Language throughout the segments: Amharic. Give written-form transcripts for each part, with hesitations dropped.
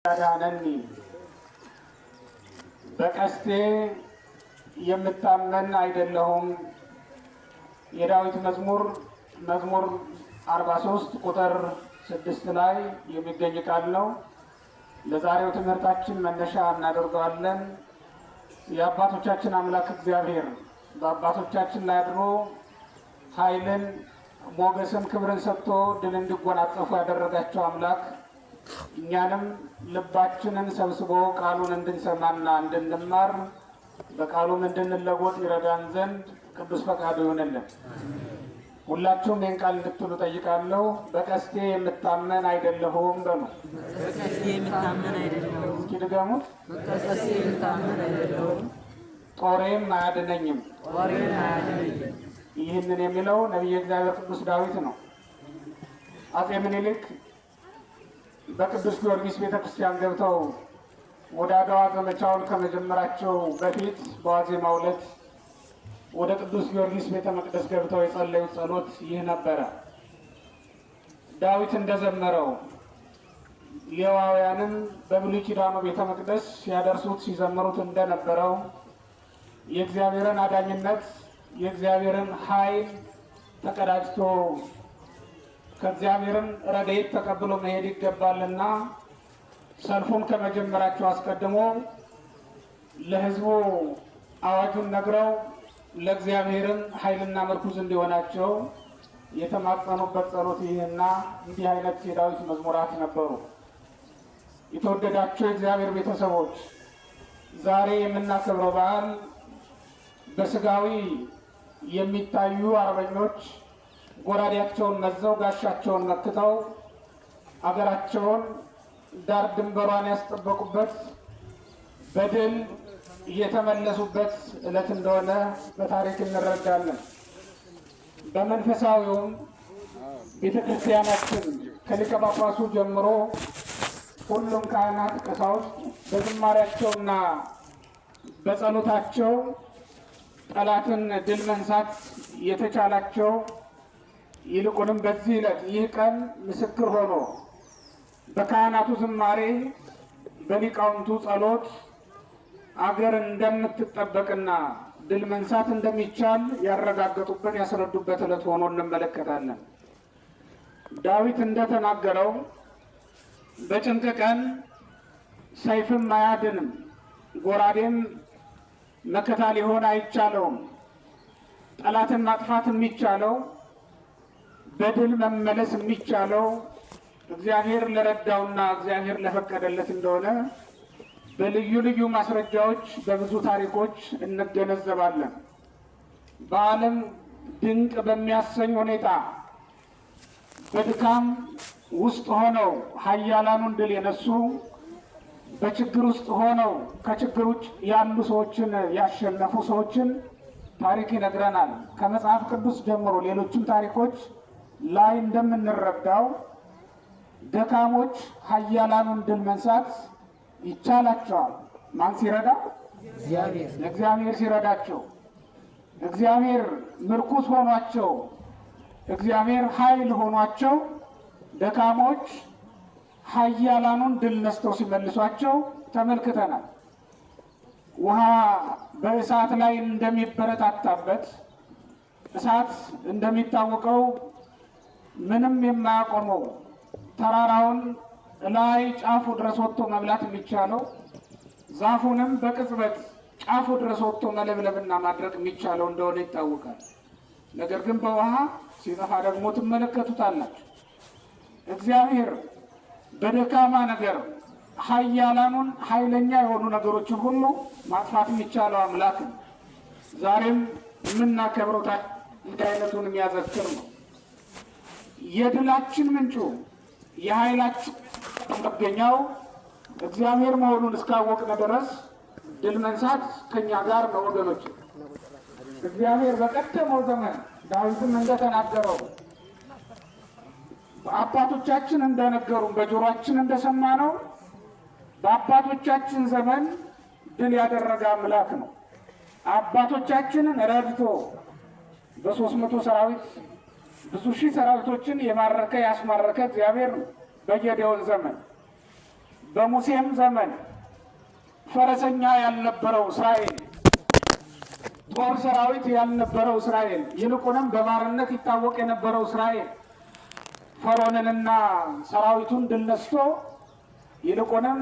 ያዳነኒ በቀስቴ የምታመን አይደለሁም። የዳዊት መዝሙር 43 ቁጥር 6 ላይ የሚገኝ ቃል ነው። ለዛሬው ትምህርታችን መነሻ እናደርገዋለን። የአባቶቻችን አምላክ እግዚአብሔር በአባቶቻችን ላይ አድሮ ኃይልን፣ ሞገስን፣ ክብርን ሰጥቶ ድል እንዲጎናጸፉ ያደረጋቸው አምላክ እኛንም ልባችንን ሰብስቦ ቃሉን እንድንሰማና እንድንማር በቃሉም እንድንለወጥ ይረዳን ዘንድ ቅዱስ ፈቃዱ ይሆንልን። ሁላችሁም ይህን ቃል እንድትሉ ጠይቃለሁ። በቀስቴ የምታመን አይደለሁም በሉ። በቀስቴ የምታመን አይደለሁም። እስኪ ድገሙት። በቀስቴ የምታመን አይደለሁም። ጦሬም አያድነኝም። ጦሬም አያድነኝም። ይህንን የሚለው ነቢየ እግዚአብሔር ቅዱስ ዳዊት ነው። አጼ ምኒልክ በቅዱስ ጊዮርጊስ ቤተክርስቲያን ገብተው ወደ አድዋ ዘመቻውን ከመጀመራቸው በፊት በዋዜማው ዕለት ወደ ቅዱስ ጊዮርጊስ ቤተ መቅደስ ገብተው የጸለዩት ጸሎት ይህ ነበረ። ዳዊት እንደዘመረው ሌዋውያንም በብሉይ ኪዳኑ ቤተ መቅደስ ሲያደርሱት ሲዘምሩት እንደነበረው የእግዚአብሔርን አዳኝነት የእግዚአብሔርን ኃይል ተቀዳጅቶ ከእግዚአብሔርን ረድኤት ተቀብሎ መሄድ ይገባልና ሰልፉን ከመጀመራቸው አስቀድሞ ለሕዝቡ አዋጁን ነግረው ለእግዚአብሔርን ኃይልና ምርኩዝ እንዲሆናቸው የተማጸኑበት ጸሎት ይህና እንዲህ አይነት የዳዊት መዝሙራት ነበሩ። የተወደዳቸው የእግዚአብሔር ቤተሰቦች ዛሬ የምናከብረው በዓል በስጋዊ የሚታዩ አርበኞች ጎራዴያቸውን መዘው ጋሻቸውን መክተው አገራቸውን ዳር ድንበሯን ያስጠበቁበት በድል እየተመለሱበት ዕለት እንደሆነ በታሪክ እንረዳለን። በመንፈሳዊውም ቤተ ክርስቲያናችን ከሊቀ ጳጳሱ ጀምሮ ሁሉም ካህናት፣ ቀሳውስት በዝማሬያቸውና በጸሎታቸው ጠላትን ድል መንሳት የተቻላቸው ይልቁንም በዚህ ዕለት ይህ ቀን ምስክር ሆኖ በካህናቱ ዝማሬ በሊቃውንቱ ጸሎት አገር እንደምትጠበቅና ድል መንሳት እንደሚቻል ያረጋገጡበት ያስረዱበት ዕለት ሆኖ እንመለከታለን። ዳዊት እንደተናገረው በጭንቅ ቀን ሰይፍም አያድንም፣ ጎራዴም መከታ ሊሆን አይቻለውም። ጠላትን ማጥፋት የሚቻለው በድል መመለስ የሚቻለው እግዚአብሔር ለረዳውና እግዚአብሔር ለፈቀደለት እንደሆነ በልዩ ልዩ ማስረጃዎች በብዙ ታሪኮች እንገነዘባለን። በዓለም ድንቅ በሚያሰኝ ሁኔታ በድካም ውስጥ ሆነው ኃያላኑን ድል የነሱ፣ በችግር ውስጥ ሆነው ከችግር ውጭ ያሉ ሰዎችን ያሸነፉ ሰዎችን ታሪክ ይነግረናል። ከመጽሐፍ ቅዱስ ጀምሮ ሌሎችም ታሪኮች ላይ እንደምንረዳው ደካሞች ኃያላኑን ድል መንሳት ይቻላቸዋል። ማን ሲረዳ? እግዚአብሔር ሲረዳቸው፣ እግዚአብሔር ምርኩስ ሆኗቸው፣ እግዚአብሔር ኃይል ሆኗቸው ደካሞች ኃያላኑን ድል ነስተው ሲመልሷቸው ተመልክተናል። ውሃ በእሳት ላይ እንደሚበረታታበት እሳት እንደሚታወቀው ምንም የማያቆመው ተራራውን ላይ ጫፉ ድረስ ወጥቶ መብላት የሚቻለው ዛፉንም በቅጽበት ጫፉ ድረስ ወጥቶ መለብለብና ማድረግ የሚቻለው እንደሆነ ይታወቃል። ነገር ግን በውሃ ሲጠፋ ደግሞ ትመለከቱታላችሁ። እግዚአብሔር በደካማ ነገር ኃያላኑን ኃይለኛ የሆኑ ነገሮችን ሁሉ ማጥፋት የሚቻለው አምላክ ነው። ዛሬም የምናከብረው እንዲህ አይነቱን የሚያዘክር ነው። የድላችን ምንጩ የኃይላችን መገኛው እግዚአብሔር መሆኑን እስካወቅን ድረስ ድል መንሳት ከኛ ጋር ነው ወገኖች። እግዚአብሔር በቀደመው ዘመን ዳዊትም እንደተናገረው አባቶቻችን እንደነገሩን በጆሮአችን እንደሰማነው በአባቶቻችን ዘመን ድል ያደረገ አምላክ ነው። አባቶቻችንን ረድቶ በ300 ሰራዊት ብዙ ሺህ ሰራዊቶችን የማረከ ያስማረከ እግዚአብሔር ነው። በጌዴዎን ዘመን በሙሴም ዘመን ፈረሰኛ ያልነበረው እስራኤል፣ ጦር ሰራዊት ያልነበረው እስራኤል፣ ይልቁንም በባርነት ይታወቅ የነበረው እስራኤል ፈርዖንንና ሰራዊቱን ድል ነስቶ ይልቁንም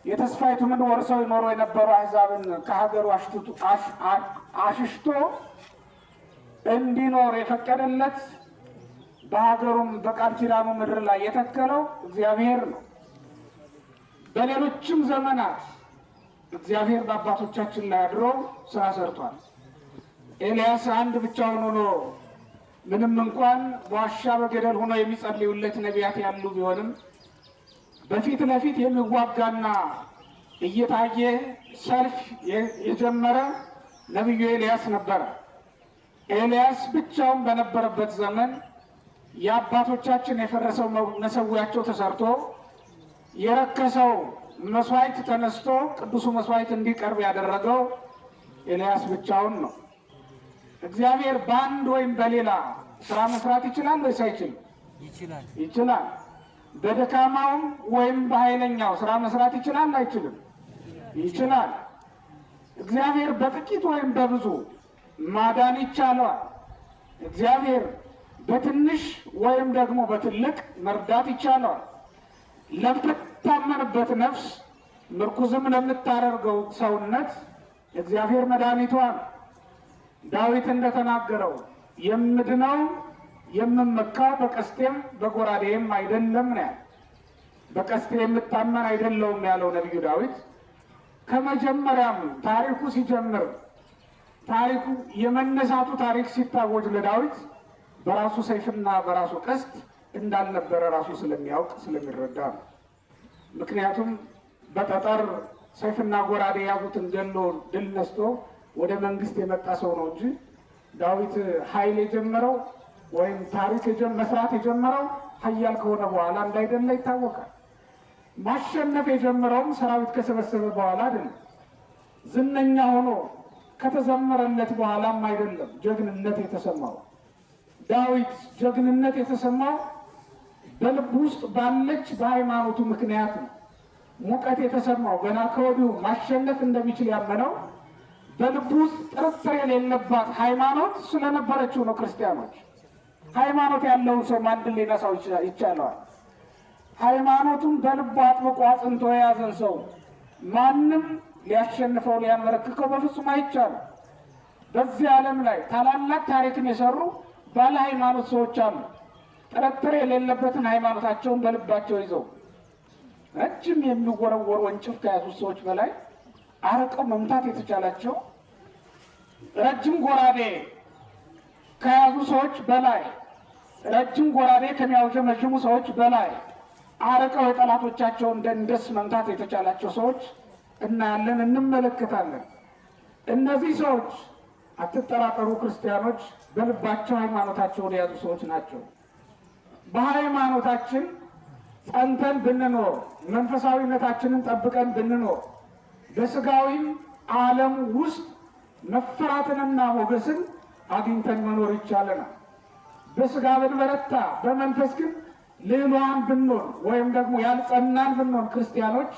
የተስፋይቱ ምድር ወርሰው ይኖሩ የነበሩ አሕዛብን ከሀገሩ አሽሽቶ እንዲኖር የፈቀደለት በሀገሩም በቃል ኪዳኑ ምድር ላይ የተከለው እግዚአብሔር ነው። በሌሎችም ዘመናት እግዚአብሔር በአባቶቻችን ላይ አድሮ ስራ ሰርቷል። ኤልያስ አንድ ብቻውን ሆኖ ምንም እንኳን በዋሻ በገደል ሆኖ የሚጸልዩለት ነቢያት ያሉ ቢሆንም በፊት ለፊት የሚዋጋና እየታየ ሰልፍ የጀመረ ነቢዩ ኤልያስ ነበረ። ኤልያስ ብቻውን በነበረበት ዘመን የአባቶቻችን የፈረሰው መሰዊያቸው ተሰርቶ የረከሰው መስዋዕት ተነስቶ ቅዱሱ መስዋዕት እንዲቀርብ ያደረገው ኤልያስ ብቻውን ነው። እግዚአብሔር በአንድ ወይም በሌላ ስራ መስራት ይችላል ወይስ አይችልም? ይችላል። በደካማውም ወይም በኃይለኛው ስራ መስራት ይችላል አይችልም? ይችላል። እግዚአብሔር በጥቂት ወይም በብዙ ማዳን ይቻለዋል። እግዚአብሔር በትንሽ ወይም ደግሞ በትልቅ መርዳት ይቻለዋል። ለምትታመንበት ነፍስ ምርኩዝም ለምታደርገው ሰውነት እግዚአብሔር መድኃኒቷ ነው። ዳዊት እንደተናገረው የምድነው የምመካው በቀስቴም በጎራዴም አይደለም ነው ያለው። በቀስቴ የምታመን አይደለውም ያለው ነቢዩ ዳዊት ከመጀመሪያም ታሪኩ ሲጀምር ታሪኩ የመነሳቱ ታሪክ ሲታወጅ ለዳዊት በራሱ ሰይፍና በራሱ ቀስት እንዳልነበረ ራሱ ስለሚያውቅ ስለሚረዳ ነው። ምክንያቱም በጠጠር ሰይፍና ጎራዴ ያዙትን ገሎ ድል ነስቶ ወደ መንግስት የመጣ ሰው ነው እንጂ ዳዊት ኃይል የጀመረው ወይም ታሪክ መስራት የጀመረው ኃያል ከሆነ በኋላ እንዳይደለ ይታወቃል። ማሸነፍ የጀመረውም ሰራዊት ከሰበሰበ በኋላ አይደለም። ዝነኛ ሆኖ ከተዘመረለት በኋላም አይደለም ጀግንነት የተሰማው። ዳዊት ጀግንነት የተሰማው በልብ ውስጥ ባለች በሃይማኖቱ ምክንያት ነው። ሙቀት የተሰማው ገና ከወዲሁ ማሸነፍ እንደሚችል ያመነው በልብ ውስጥ ጥርጥር የሌለባት ሃይማኖት ስለነበረችው ነው። ክርስቲያኖች ሃይማኖት ያለውን ሰው ማን ሊነሳው ይቻለዋል? ሃይማኖቱን በልቡ አጥብቆ አጽንቶ የያዘን ሰው ማንም ሊያሸንፈው ሊያንበረክከው በፍጹም አይቻልም። በዚህ ዓለም ላይ ታላላቅ ታሪክን የሰሩ ባለ ሃይማኖት ሰዎች አሉ። ጥርጥር የሌለበትን ሃይማኖታቸውን በልባቸው ይዘው ረጅም የሚወረወሩ ወንጭፍ ከያዙ ሰዎች በላይ አርቀው መምታት የተቻላቸው፣ ረጅም ጎራዴ ከያዙ ሰዎች በላይ፣ ረጅም ጎራዴ ከሚያውጀመጅሙ ሰዎች በላይ አርቀው የጠላቶቻቸውን ደንደስ መምታት የተቻላቸው ሰዎች እናያለን፣ እንመለከታለን። እነዚህ ሰዎች አትጠራጠሩ ክርስቲያኖች፣ በልባቸው ሃይማኖታቸውን የያዙ ሰዎች ናቸው። በሃይማኖታችን ጸንተን ብንኖር፣ መንፈሳዊነታችንን ጠብቀን ብንኖር በስጋዊም ዓለም ውስጥ መፈራትንና ሞገስን አግኝተን መኖር ይቻለናል። በስጋ ብንበረታ በመንፈስ ግን ሌሏን ብንሆን ወይም ደግሞ ያልጸናን ብንሆን ክርስቲያኖች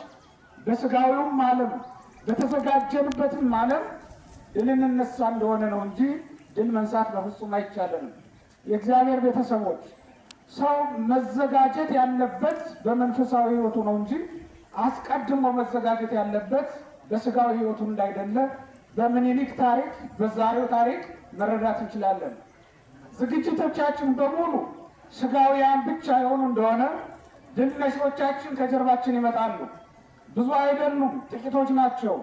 በስጋዊውም ዓለም በተዘጋጀንበትም ዓለም ድል እንነሳ እንደሆነ ነው እንጂ ድል መንሳት በፍጹም አይቻለንም። የእግዚአብሔር ቤተሰቦች ሰው መዘጋጀት ያለበት በመንፈሳዊ ሕይወቱ ነው እንጂ አስቀድሞ መዘጋጀት ያለበት በስጋዊ ሕይወቱ እንዳይደለ በምኒልክ ታሪክ በዛሬው ታሪክ መረዳት እንችላለን። ዝግጅቶቻችን በሙሉ ስጋውያን ብቻ የሆኑ እንደሆነ ድል ነሺዎቻችን ከጀርባችን ይመጣሉ። ብዙ አይደሉም፣ ጥቂቶች ናቸው።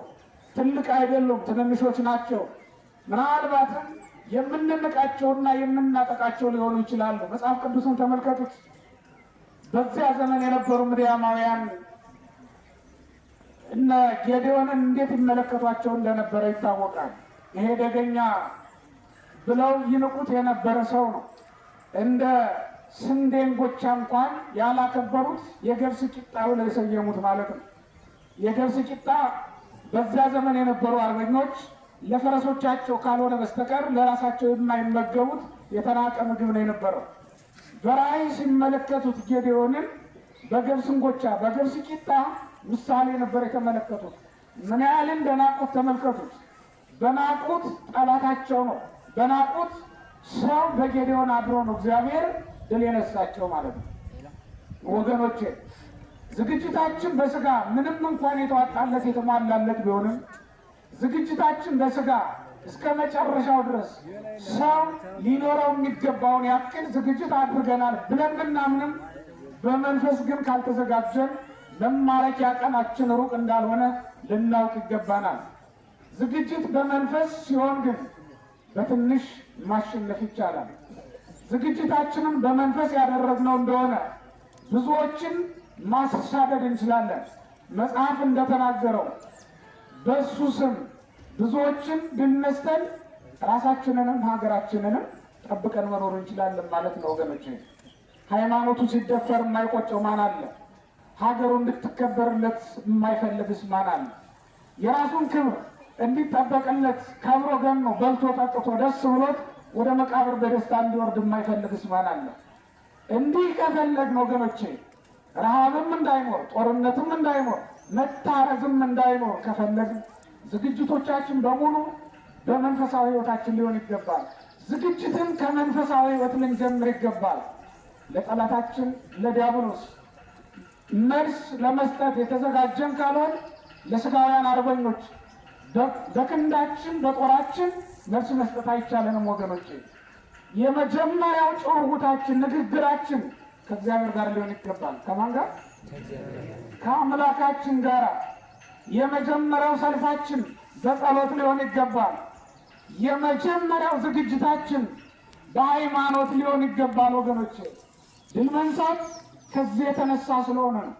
ትልቅ አይደሉም፣ ትንንሾች ናቸው። ምናልባትም የምንንቃቸውና የምናጠቃቸው ሊሆኑ ይችላሉ። መጽሐፍ ቅዱስን ተመልከቱት። በዚያ ዘመን የነበሩ ምድያማውያን እነ ጌዴዎንን እንዴት ይመለከቷቸው እንደነበረ ይታወቃል። ይሄ ደገኛ ብለው ይንቁት የነበረ ሰው ነው። እንደ ስንዴ እንጎቻ እንኳን ያላከበሩት የገብስ ቂጣ ብለው የሰየሙት ማለት ነው። የገብስ ቂጣ በዚያ ዘመን የነበሩ አርበኞች ለፈረሶቻቸው ካልሆነ በስተቀር ለራሳቸው የማይመገቡት የተናቀ ምግብ ነው የነበረው። በራእይ ሲመለከቱት ጌዴዎንን በገብስ እንጎቻ በገብስ ቂጣ ምሳሌ ነበር የተመለከቱት። ምን ያህል እንደናቁት ተመልከቱት። በናቁት ጠላታቸው ነው። በናቁት ሰው በጌዴዎን አድሮ ነው እግዚአብሔር ድል የነሳቸው ማለት ነው። ወገኖቼ ዝግጅታችን በስጋ ምንም እንኳን የተዋጣለት የተሟላለት ቢሆንም ዝግጅታችን በስጋ እስከ መጨረሻው ድረስ ሰው ሊኖረው የሚገባውን ያክል ዝግጅት አድርገናል ብለን ብናምንም በመንፈስ ግን ካልተዘጋጀን መማረኪያ ቀናችን ሩቅ እንዳልሆነ ልናውቅ ይገባናል። ዝግጅት በመንፈስ ሲሆን ግን በትንሽ ማሸነፍ ይቻላል። ዝግጅታችንን በመንፈስ ያደረግነው እንደሆነ ብዙዎችን ማሳደድ እንችላለን። መጽሐፍ እንደተናገረው በእሱ ስም ብዙዎችን ብንነስተን ራሳችንንም ሀገራችንንም ጠብቀን መኖር እንችላለን ማለት ነው ወገኖች። ሃይማኖቱ ሲደፈር የማይቆጨው ማን አለ? ሀገሩ እንድትከበርለት የማይፈልግስ ማን አለ? የራሱን ክብር እንዲጠበቅለት ከብሮ ገኖ በልቶ ጠጥቶ ደስ ብሎት ወደ መቃብር በደስታ እንዲወርድ የማይፈልግስ ማን አለ? እንዲህ ከፈለግን ወገኖቼ ረሃብም እንዳይኖር፣ ጦርነትም እንዳይኖር፣ መታረዝም እንዳይኖር ከፈለግን ዝግጅቶቻችን በሙሉ በመንፈሳዊ ሕይወታችን ሊሆን ይገባል። ዝግጅትን ከመንፈሳዊ ሕይወት ልንጀምር ይገባል። ለጠላታችን ለዲያብሎስ መልስ ለመስጠት የተዘጋጀን ካልሆን ለስጋውያን አርበኞች በክንዳችን በጦራችን መልስ መስጠት አይቻለንም ወገኖቼ። የመጀመሪያው ጭውውታችን ንግግራችን ከእግዚአብሔር ጋር ሊሆን ይገባል። ከማን ጋር? ከአምላካችን ጋር። የመጀመሪያው ሰልፋችን በጸሎት ሊሆን ይገባል። የመጀመሪያው ዝግጅታችን በሃይማኖት ሊሆን ይገባል ወገኖቼ። ድል መንሳት ከዚህ የተነሳ ስለሆነ ነው።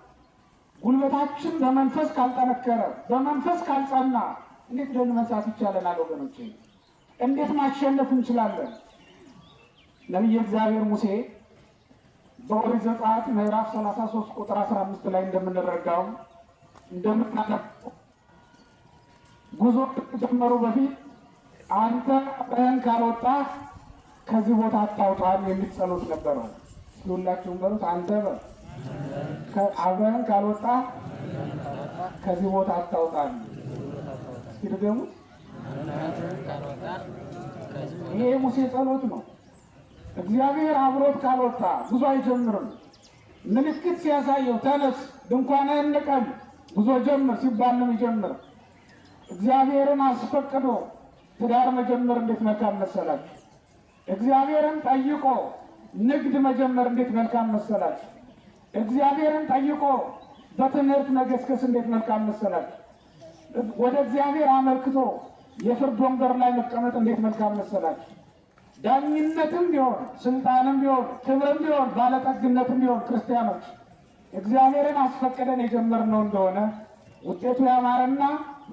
ጉልበታችን በመንፈስ ካልጠነከረ፣ በመንፈስ ካልጸና እንዴት ድል መንሳት ይቻለናል ወገኖቼ? እንዴት ማሸነፍ እንችላለን? ነቢየ እግዚአብሔር ሙሴ በኦሪት ዘጸአት ምዕራፍ 33 ቁጥር 15 ላይ እንደምንረዳው እንደምናነበው ጉዞ ከጀመሩ በፊት አንተ አብረህን ካልወጣህ ከዚህ ቦታ አታውጣን የሚል ጸሎት ነበረው። ሁላችሁም በሉት፣ አንተ አብረህን ካልወጣህ ከዚህ ቦታ አታውጣን። እስኪ ድገሙት። ይሄ የሙሴ ጸሎት ነው። እግዚአብሔር አብሮት ካልወጣ ጉዞ አይጀምርም። ምልክት ሲያሳየው ተነስ ድንኳንህን ንቀል ጉዞ ጀምር ሲባል ነው የሚጀምር። እግዚአብሔርን አስፈቅዶ ትዳር መጀመር እንዴት መልካም መሰላችሁ! እግዚአብሔርን ጠይቆ ንግድ መጀመር እንዴት መልካም መሰላችሁ! እግዚአብሔርን ጠይቆ በትምህርት መገስገስ እንዴት መልካም መሰላችሁ! ወደ እግዚአብሔር አመልክቶ የፍርድ ወንበር ላይ መቀመጥ እንዴት መልካም መሰላችሁ! ዳኝነትም ቢሆን ስልጣንም ቢሆን ክብርም ቢሆን ባለጠግነትም ቢሆን ክርስቲያኖች እግዚአብሔርን አስፈቅደን የጀመርነው እንደሆነ ውጤቱ ያማረና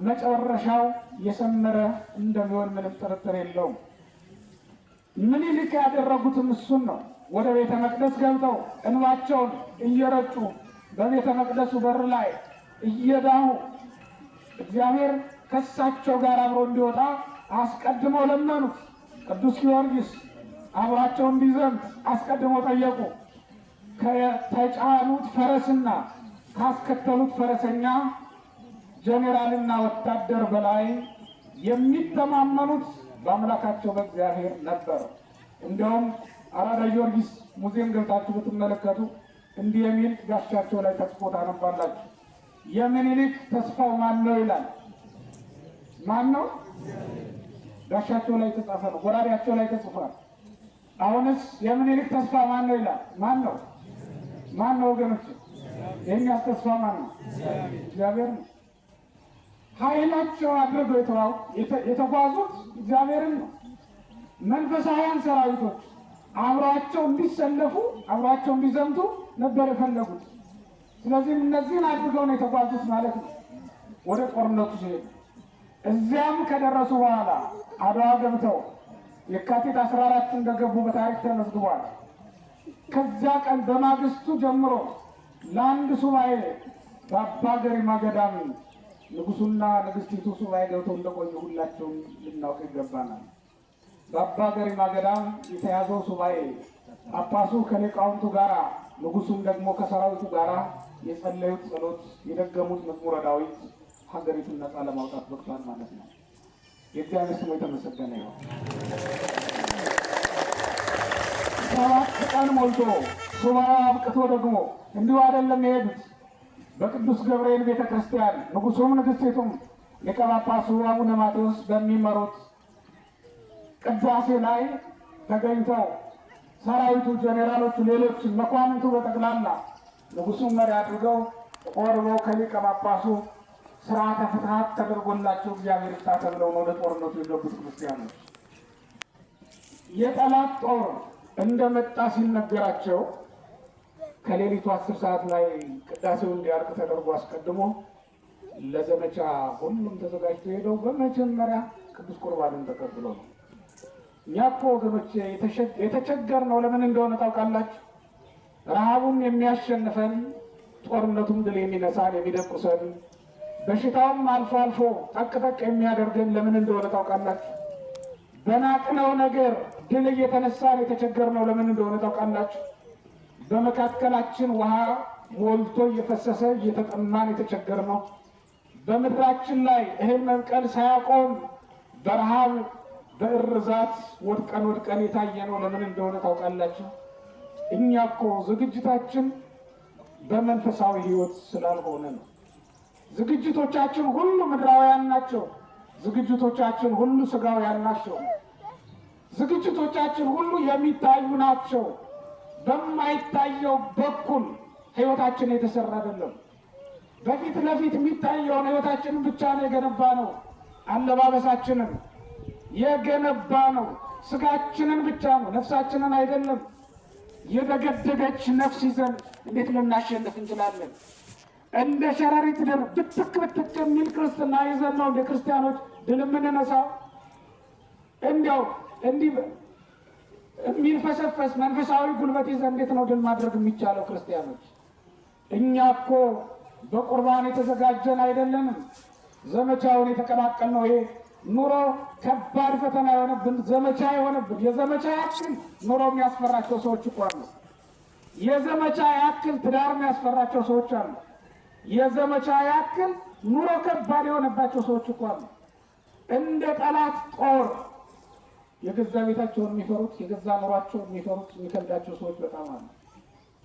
መጨረሻው የሰመረ እንደሚሆን ምንም ጥርጥር የለውም። ምኒልክ ያደረጉትም እሱን ነው። ወደ ቤተ መቅደስ ገብተው እንባቸውን እየረጩ በቤተ መቅደሱ በር ላይ እየዳሁ እግዚአብሔር ከእሳቸው ጋር አብሮ እንዲወጣ አስቀድመው ለመኑት። ቅዱስ ጊዮርጊስ አብሯቸው እንዲዘምት አስቀድመው ጠየቁ። ከተጫኑት ፈረስና ካስከተሉት ፈረሰኛ ጄኔራልና ወታደር በላይ የሚተማመኑት በአምላካቸው በእግዚአብሔር ነበር። እንዲያውም አራዳ ጊዮርጊስ ሙዚየም ገብታችሁ ብትመለከቱ እንዲህ የሚል ጋሻቸው ላይ ተጽፎ ታነባላችሁ። የምኒልክ ተስፋው ማን ነው ይላል። ማን ነው? ጋሻቸው ላይ ተጻፈ ነው። ጎራዴያቸው ላይ ተጽፏል። አሁንስ የምኒልክ ተስፋ ማን ነው ይላል። ማን ነው? ማን ነው ወገኖች? የእኛስ ተስፋ ማን ነው? እግዚአብሔር ነው። ኃይላቸው አድርገው የተጓዙት እግዚአብሔርን ነው። መንፈሳውያን ሰራዊቶች አብሯቸው እንዲሰለፉ አብሯቸው እንዲዘምቱ ነበር የፈለጉት። ስለዚህም እነዚህን አድርገው ነው የተጓዙት ማለት ነው ወደ ጦርነቱ ሲሄዱ። እዚያም ከደረሱ በኋላ አድዋ ገብተው የካቲት 14 እንደገቡ በታሪክ ተመዝግቧል። ከዚያ ቀን በማግስቱ ጀምሮ ለአንድ ሱባኤ በአባ ገሪማ ገዳም ንጉሱና ንግስቲቱ ሱባኤ ገብተው እንደቆዩ ሁላቸውም ልናውቅ ይገባናል። በአባ ገሪማ ገዳም የተያዘው ሱባኤ ጳጳሱ ከሊቃውንቱ ጋር ንጉሱም ደግሞ ከሰራዊቱ ጋር የጸለዩት ጸሎት፣ የደገሙት መዝሙረ ዳዊት ሀገሪቱን ነፃ ለማውጣት በቅቷል ማለት ነው። የእግዚአብሔር ስሙ የተመሰገነ ይሁን። 7 ቀን ሞልቶ ሱባኤ አብቅቶ ደግሞ እንዲሁ አይደለም የሄዱት። በቅዱስ ገብርኤል ቤተ ክርስቲያን ንጉሱም ንግሥቲቱም ሊቀ ጳጳሱ አቡነ ማቴዎስ በሚመሩት ቅዳሴ ላይ ተገኝተው ሰራዊቱ፣ ጄኔራሎቹ፣ ሌሎች መኳንንቱ በጠቅላላ ንጉሱን መሪ አድርገው ቆርበው ከሊቀ ጳጳሱ ስርዓተ ፍትሐት ተደርጎላቸው እግዚአብሔር ይፍታ ተብለው ነው ወደ ጦርነቱ የገቡት ክርስቲያኖች። የጠላት ጦር እንደመጣ ሲነገራቸው ከሌሊቱ 10 ሰዓት ላይ ቅዳሴው እንዲያልቅ ተደርጎ አስቀድሞ ለዘመቻ ሁሉም ተዘጋጅቶ ሄደው በመጀመሪያ ቅዱስ ቁርባንን ተቀብሎ ነው። እኛ እኮ ወገኖቼ የተቸገርነው ለምን እንደሆነ ታውቃላችሁ? ረሃቡም የሚያሸንፈን፣ ጦርነቱም ድል የሚነሳን የሚደቁሰን፣ በሽታውም አልፎ አልፎ ጠቅጠቅ የሚያደርገን ለምን እንደሆነ ታውቃላችሁ? በናቅነው ነገር ድል እየተነሳን የተቸገርነው ለምን እንደሆነ ታውቃላችሁ? በመካከላችን ውሃ ሞልቶ እየፈሰሰ እየተጠማን የተቸገርነው፣ በምድራችን ላይ እህል መብቀል ሳያቆም በረሃብ በእርዛት ወድቀን የታየነው ለምን እንደሆነ ታውቃላችሁ? እኛ እኮ ዝግጅታችን በመንፈሳዊ ሕይወት ስላልሆነ ነው። ዝግጅቶቻችን ሁሉ ምድራውያን ናቸው። ዝግጅቶቻችን ሁሉ ስጋውያን ናቸው። ዝግጅቶቻችን ሁሉ የሚታዩ ናቸው። በማይታየው በኩል ሕይወታችን የተሰራ አይደለም። በፊት ለፊት የሚታየውን ሕይወታችንን ብቻ ነው የገነባ ነው። አለባበሳችንን የገነባ ነው። ስጋችንን ብቻ ነው፣ ነፍሳችንን አይደለም። የደገደገች ነፍስ ይዘን እንዴት ልናሸንፍ እንችላለን? እንደ ሸረሪት ድር ብትክ ብትክ የሚል ክርስትና ይዘን ነው እንደ ክርስቲያኖች ድል የምንነሳው? እንዲያው እንዲህ የሚልፈሰፈስ መንፈሳዊ ጉልበት ይዘን እንዴት ነው ድል ማድረግ የሚቻለው? ክርስቲያኖች እኛ እኮ በቁርባን የተዘጋጀን አይደለንም። ዘመቻውን የተቀላቀል ነው። ይሄ ኑሮ ከባድ ፈተና የሆነብን ዘመቻ የሆነብን የዘመቻ ያክል ኑሮ የሚያስፈራቸው ሰዎች እኮ አሉ። የዘመቻ ያክል ትዳር የሚያስፈራቸው ሰዎች አሉ። የዘመቻ ያክል ኑሮ ከባድ የሆነባቸው ሰዎች እኮ አሉ። እንደ ጠላት ጦር የገዛ ቤታቸውን የሚፈሩት የገዛ ኑሯቸውን የሚፈሩት የሚከብዳቸው ሰዎች በጣም አሉ።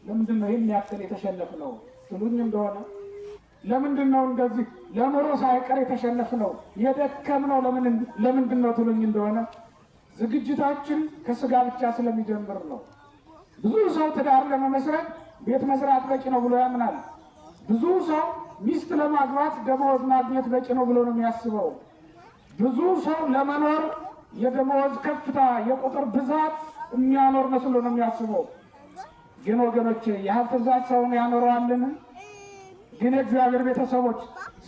ለምንድን ነው ይህን ያክል የተሸነፍነው ትሉኝ እንደሆነ ለምንድን ነው እንደዚህ ለኑሮ ሳይቀር የተሸነፍነው የደከምነው ለምንድን ነው ትሉኝ እንደሆነ ዝግጅታችን ከስጋ ብቻ ስለሚጀምር ነው። ብዙ ሰው ትዳር ለመመስረት ቤት መስራት በቂ ነው ብሎ ያምናል። ብዙ ሰው ሚስት ለማግባት ደመወዝ ማግኘት በቂ ነው ብሎ ነው የሚያስበው። ብዙ ሰው ለመኖር የደመወዝ ከፍታ የቁጥር ብዛት የሚያኖር መስሎ ነው የሚያስበው። ግን ወገኖቼ የሀብት ብዛት ሰውን ያኖረዋልን? ግን የእግዚአብሔር ቤተሰቦች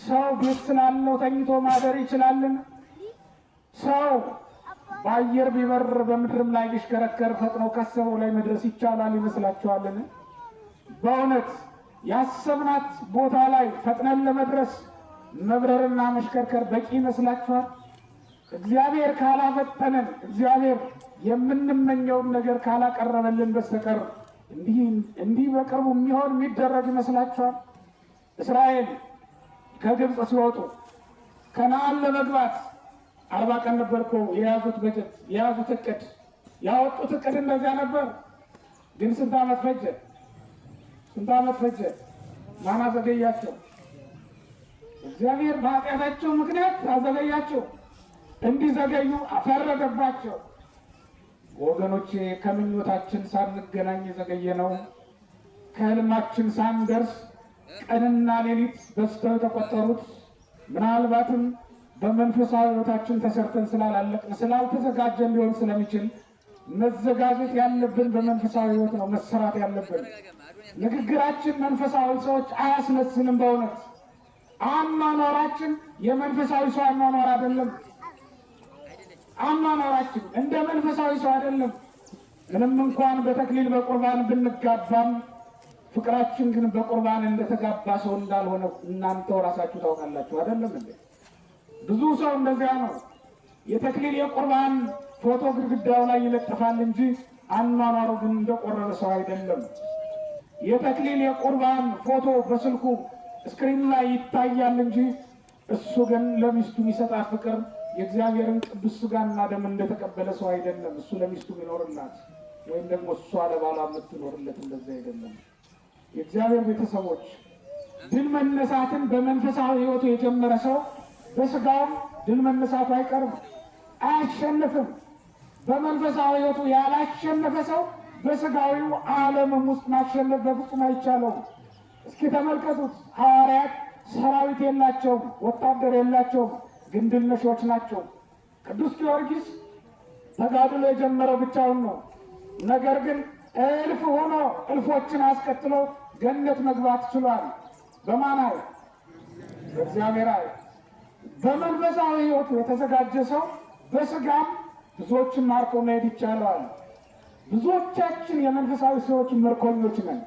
ሰው ቤት ስላለው ተኝቶ ማደር ይችላልን? ሰው በአየር ቢበር በምድርም ላይ ቢሽከረከር ፈጥኖ ካሰበው ላይ መድረስ ይቻላል ይመስላችኋልን? በእውነት ያሰብናት ቦታ ላይ ፈጥነን ለመድረስ መብረርና መሽከርከር በቂ ይመስላችኋል? እግዚአብሔር ካላፈጠነን፣ እግዚአብሔር የምንመኘውን ነገር ካላቀረበልን በስተቀር እንዲህ በቅርቡ የሚሆን የሚደረግ ይመስላችኋል? እስራኤል ከግብፅ ሲወጡ ከነዓን ለመግባት 40 ቀን ነበር እኮ የያዙት በጀት የያዙት እቅድ ያወጡት እቅድ እንደዚያ ነበር። ግን ስንት ዓመት ፈጀ? ስንት ዓመት ፈጀ? ማን አዘገያቸው? እግዚአብሔር በኃጢአታቸው ምክንያት አዘገያቸው። እንዲዘገዩ አፈረደባቸው። ወገኖቼ ከምኞታችን ሳንገናኝ የዘገየ ነው። ከህልማችን ሳንደርስ ቀንና ሌሊት በስተው የተቆጠሩት ምናልባትም በመንፈሳዊ ሕይወታችን ተሰርተን ስላላለቅን ስላልተዘጋጀን ሊሆን ስለሚችል መዘጋጀት ያለብን በመንፈሳዊ ሕይወት ነው መሰራት ያለብን። ንግግራችን መንፈሳዊ ሰዎች አያስመስልም። በእውነት አኗኗራችን የመንፈሳዊ ሰው አኗኗር አይደለም። አኗኗራችን እንደ መንፈሳዊ ሰው አይደለም። ምንም እንኳን በተክሊል በቁርባን ብንጋባም ፍቅራችን ግን በቁርባን እንደተጋባ ሰው እንዳልሆነ እናንተው ራሳችሁ ታውቃላችሁ አይደለም እንዴ? ብዙ ሰው እንደዚያ ነው። የተክሊል የቁርባን ፎቶ ግድግዳው ላይ ይለጥፋል እንጂ አኗኗሩ ግን እንደቆረበ ሰው አይደለም። የተክሊል የቁርባን ፎቶ በስልኩ ስክሪን ላይ ይታያል እንጂ እሱ ግን ለሚስቱ የሚሰጣት ፍቅር የእግዚአብሔርን ቅዱስ ሥጋና ደም እንደተቀበለ ሰው አይደለም። እሱ ለሚስቱ የሚኖርላት ወይም ደግሞ እሷ ለባሏ የምትኖርለት እንደዚህ አይደለም። የእግዚአብሔር ቤተሰቦች ድል መነሳትን በመንፈሳዊ ሕይወቱ የጀመረ ሰው በሥጋውም ድል መነሳቱ አይቀርም፣ አያሸንፍም። በመንፈሳዊ ሕይወቱ ያላሸነፈ ሰው በሥጋዊው ዓለምም ውስጥ ማሸነፍ በፍጹም አይቻለውም። እስኪ ተመልከቱት። ሐዋርያት ሰራዊት የላቸውም፣ ወታደር የላቸውም፣ ግን ድል ነሾች ናቸው። ቅዱስ ጊዮርጊስ ተጋድሎ የጀመረው ብቻውን ነው። ነገር ግን እልፍ ሆኖ እልፎችን አስከትሎ ገነት መግባት ችሏል። በማን ኃይል? በእግዚአብሔር ኃይል። በመንፈሳዊ ሕይወቱ የተዘጋጀ ሰው በሥጋም ብዙዎችን ማርኮ መሄድ ይቻለዋል። ብዙዎቻችን የመንፈሳዊ ሰዎች ምርኮኞች ነን።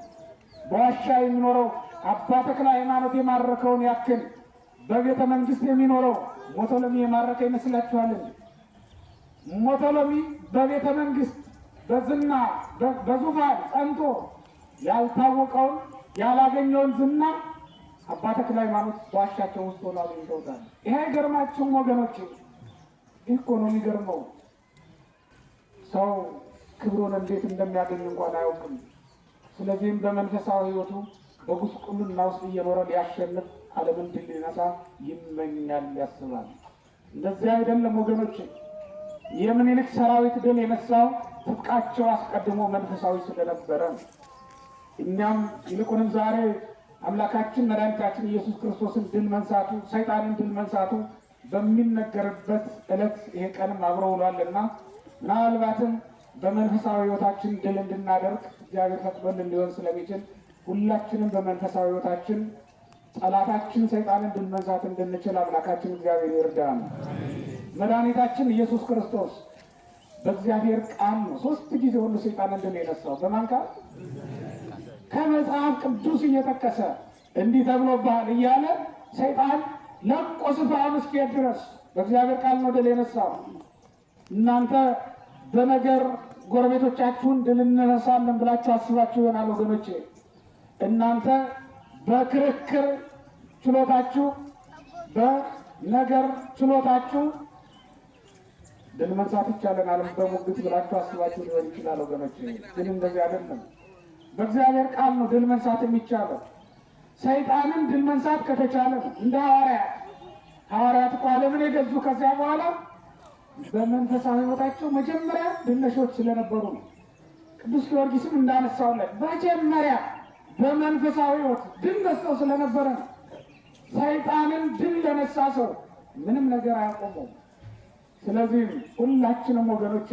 በዋሻ የሚኖረው አባ ተክለ ሃይማኖት የማረከውን ያክል በቤተ መንግሥት የሚኖረው ሞቶሎሚ የማረከ ይመስላችኋል? ሞቶሎሚ በቤተ መንግሥት በዝና በዙፋን ጸንቶ ያልታወቀውን ያላገኘውን ዝና አባ ተክለ ሃይማኖት በዋሻቸው ውስጥ ሆኖ አግኝተውታል። ይሄ አይገርማችሁም ወገኖች? ይህ እኮ ነው የሚገርመው። ሰው ክብሩን እንዴት እንደሚያገኝ እንኳን አያውቅም። ስለዚህም በመንፈሳዊ ሕይወቱ በጉስቁልና ውስጥ እየኖረ ሊያሸንፍ ዓለምን ድል ሊነሳ ይመኛል፣ ያስባል። እንደዚህ አይደለም ወገኖች። የምኒልክ ሰራዊት ድል የነሳው ትጥቃቸው አስቀድሞ መንፈሳዊ ስለነበረ፣ እኛም ይልቁንም ዛሬ አምላካችን መድኃኒታችን ኢየሱስ ክርስቶስን ድል መንሳቱ፣ ሰይጣንን ድል መንሳቱ በሚነገርበት ዕለት ይሄ ቀንም አብሮ ውሏልና ምናልባትም በመንፈሳዊ ሕይወታችን ድል እንድናደርግ እግዚአብሔር ፈቅዶልን ሊሆን ስለሚችል ሁላችንም በመንፈሳዊ ሕይወታችን ጠላታችን ሰይጣንን ድል መንሳት እንድንችል አምላካችን እግዚአብሔር ይርዳን። መድኃኒታችን ኢየሱስ ክርስቶስ በእግዚአብሔር ቃል ነው 3 ጊዜ ሁሉ ሰይጣንን ድል የነሳው። በማን ቃል? ከመጽሐፍ ቅዱስ እየጠቀሰ እንዲህ ተብሎብሃል እያለ ሰይጣን ለቆ ስፍራውን እስኪሄድ ድረስ በእግዚአብሔር ቃል ነው ድል የነሳው። እናንተ በነገር ጎረቤቶቻችሁን ድል እንነሳለን ብላችሁ አስባችሁ ይሆናል ወገኖቼ። እናንተ በክርክር ችሎታችሁ፣ በነገር ችሎታችሁ ድል መንሳት ይቻለናል በሙግት ብላችሁ አስባችሁ ሊሆን ይችላል ወገኖቼ። ግን እንደዚህ አይደለም። በእግዚአብሔር ቃል ነው ድል መንሳት የሚቻለው። ሰይጣንን ድል መንሳት ከተቻለ እንደ ሐዋርያት እኮ ዓለምን የገዙ ከዚያ በኋላ በመንፈሳዊ ሕይወታቸው መጀመሪያ ድል ነሾች ስለነበሩ ነው። ቅዱስ ጊዮርጊስም እንዳነሳውለት መጀመሪያ በመንፈሳዊ ሕይወት ድል ነስተው ስለነበረ ነው። ሰይጣንን ድል ለነሳ ሰው ምንም ነገር አያቆመው። ስለዚህ ሁላችንም ወገኖቼ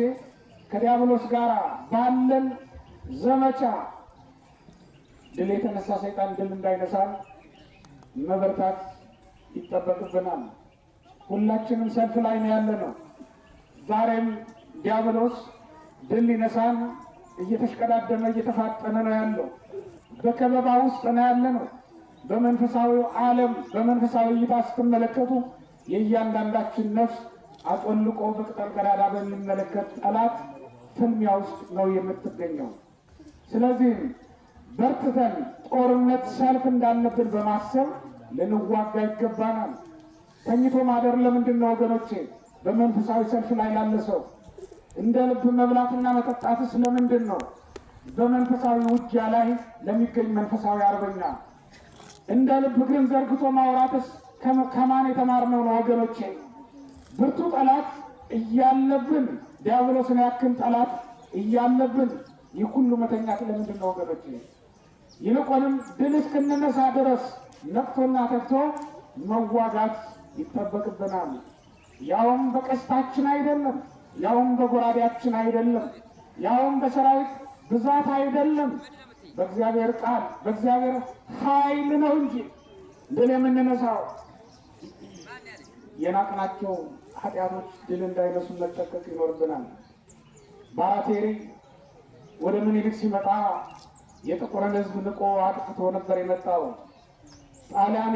ከዲያብሎስ ጋር ባለን ዘመቻ ድል የተነሳ ሰይጣን ድል እንዳይነሳን መበርታት ይጠበቅብናል። ሁላችንም ሰልፍ ላይ ነው ያለነው። ዛሬም ዲያብሎስ ድል ሊነሳን እየተሽቀዳደመ እየተፋጠነ ነው ያለው። በከበባ ውስጥ ነው ያለነው። በመንፈሳዊው ዓለም በመንፈሳዊ እይታ ስትመለከቱ የእያንዳንዳችን ነፍስ አጦልቆ በቅጠል ቀዳዳ በሚመለከት ጠላት ፍልሚያ ውስጥ ነው የምትገኘው። ስለዚህም በርትተን ጦርነት ሰልፍ እንዳለብን በማሰብ ልንዋጋ ይገባናል። ተኝቶ ማደር ለምንድን ነው ወገኖቼ? በመንፈሳዊ ሰልፍ ላይ ላለ ሰው እንደ ልብ መብላትና መጠጣትስ ለምንድን ነው? በመንፈሳዊ ውጊያ ላይ ለሚገኝ መንፈሳዊ አርበኛ እንደ ልብ እግርን ዘርግቶ ማውራትስ ከማን የተማርነው ነው ወገኖቼ? ብርቱ ጠላት እያለብን፣ ዲያብሎስን ያክል ጠላት እያለብን ይህ ሁሉ መተኛት ለምንድን ነው ወገኖቼ? ይልቁንም ድል እስክንነሳ ድረስ ነቅቶና ተግቶ መዋጋት ይጠበቅብናል። ያውም በቀስታችን አይደለም፣ ያውም በጎራዴያችን አይደለም፣ ያውም በሰራዊት ብዛት አይደለም፣ በእግዚአብሔር ቃል በእግዚአብሔር ኃይል ነው እንጂ ድል የምንነሳው። የናቅናቸው ኃጢአቶች ድል እንዳይነሱ መጠንቀቅ ይኖርብናል። ባራቴሪ ወደ ምኒልክ ሲመጣ የጥቁርን ሕዝብ ንቆ አጥፍቶ ነበር የመጣው። ጣሊያን